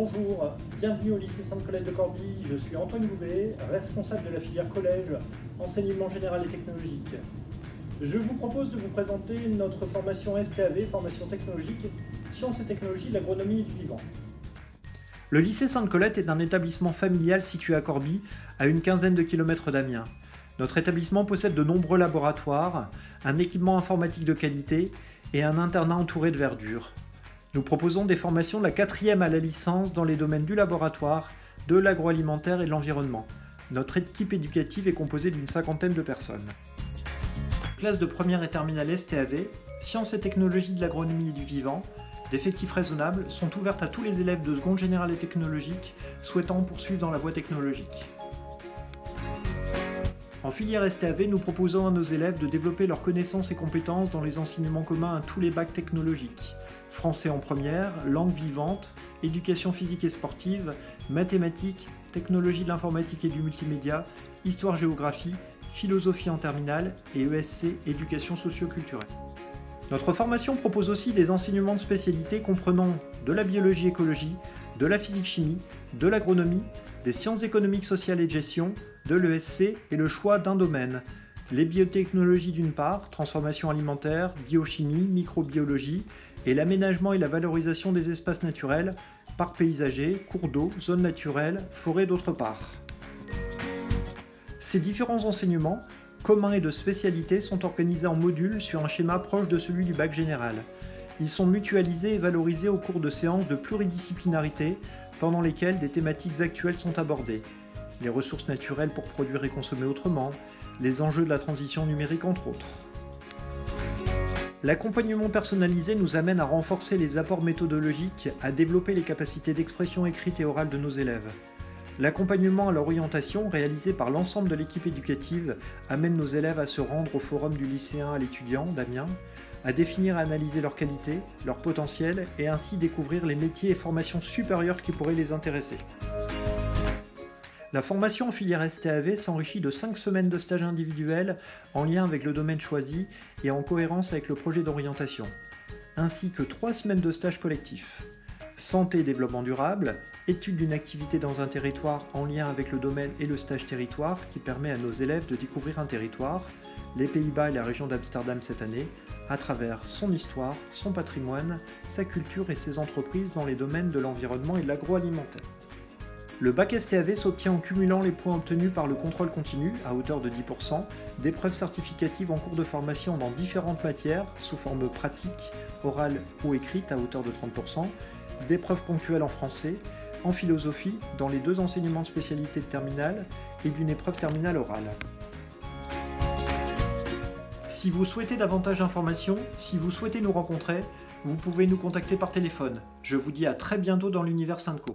Bonjour, bienvenue au lycée Sainte-Colette de Corbie. Je suis Antoine Goubet, responsable de la filière collège enseignement général et technologique. Je vous propose de vous présenter notre formation STAV, formation technologique, sciences et technologies de l'agronomie et du vivant. Le lycée Sainte-Colette est un établissement familial situé à Corbie, à une quinzaine de kilomètres d'Amiens. Notre établissement possède de nombreux laboratoires, un équipement informatique de qualité et un internat entouré de verdure. Nous proposons des formations de la 4e à la licence dans les domaines du laboratoire, de l'agroalimentaire et de l'environnement. Notre équipe éducative est composée d'une 50aine de personnes. Les classes de première et terminale STAV, sciences et technologies de l'agronomie et du vivant, d'effectifs raisonnables, sont ouvertes à tous les élèves de seconde générale et technologique souhaitant poursuivre dans la voie technologique. En filière STAV, nous proposons à nos élèves de développer leurs connaissances et compétences dans les enseignements communs à tous les bacs technologiques. Français en première, langue vivante, éducation physique et sportive, mathématiques, technologie de l'informatique et du multimédia, histoire-géographie, philosophie en terminale et ESC, éducation socio-culturelle. Notre formation propose aussi des enseignements de spécialité comprenant de la biologie-écologie, de la physique-chimie, de l'agronomie, des sciences économiques, sociales et de gestion, de l'ESC et le choix d'un domaine. Les biotechnologies d'une part, transformation alimentaire, biochimie, microbiologie, et l'aménagement et la valorisation des espaces naturels, parcs paysagers, cours d'eau, zones naturelles, forêts d'autre part. Ces différents enseignements, communs et de spécialité, sont organisés en modules sur un schéma proche de celui du bac général. Ils sont mutualisés et valorisés au cours de séances de pluridisciplinarité, pendant lesquelles des thématiques actuelles sont abordées. Les ressources naturelles pour produire et consommer autrement, les enjeux de la transition numérique entre autres. L'accompagnement personnalisé nous amène à renforcer les apports méthodologiques, à développer les capacités d'expression écrite et orale de nos élèves. L'accompagnement à l'orientation réalisé par l'ensemble de l'équipe éducative amène nos élèves à se rendre au forum du lycéen à l'étudiant d'Amiens, à définir et analyser leurs qualités, leur potentiel et ainsi découvrir les métiers et formations supérieures qui pourraient les intéresser. La formation en filière STAV s'enrichit de 5 semaines de stages individuels en lien avec le domaine choisi et en cohérence avec le projet d'orientation, ainsi que 3 semaines de stages collectifs. Santé et développement durable, étude d'une activité dans un territoire en lien avec le domaine et le stage territoire qui permet à nos élèves de découvrir un territoire, les Pays-Bas et la région d'Amsterdam cette année, à travers son histoire, son patrimoine, sa culture et ses entreprises dans les domaines de l'environnement et de l'agroalimentaire. Le bac STAV s'obtient en cumulant les points obtenus par le contrôle continu, à hauteur de 10%, d'épreuves certificatives en cours de formation dans différentes matières, sous forme pratique, orale ou écrite, à hauteur de 30%, d'épreuves ponctuelles en français, en philosophie, dans les 2 enseignements de spécialité de terminale, et d'une épreuve terminale orale. Si vous souhaitez davantage d'informations, si vous souhaitez nous rencontrer, vous pouvez nous contacter par téléphone. Je vous dis à très bientôt dans l'univers Sainte-Co.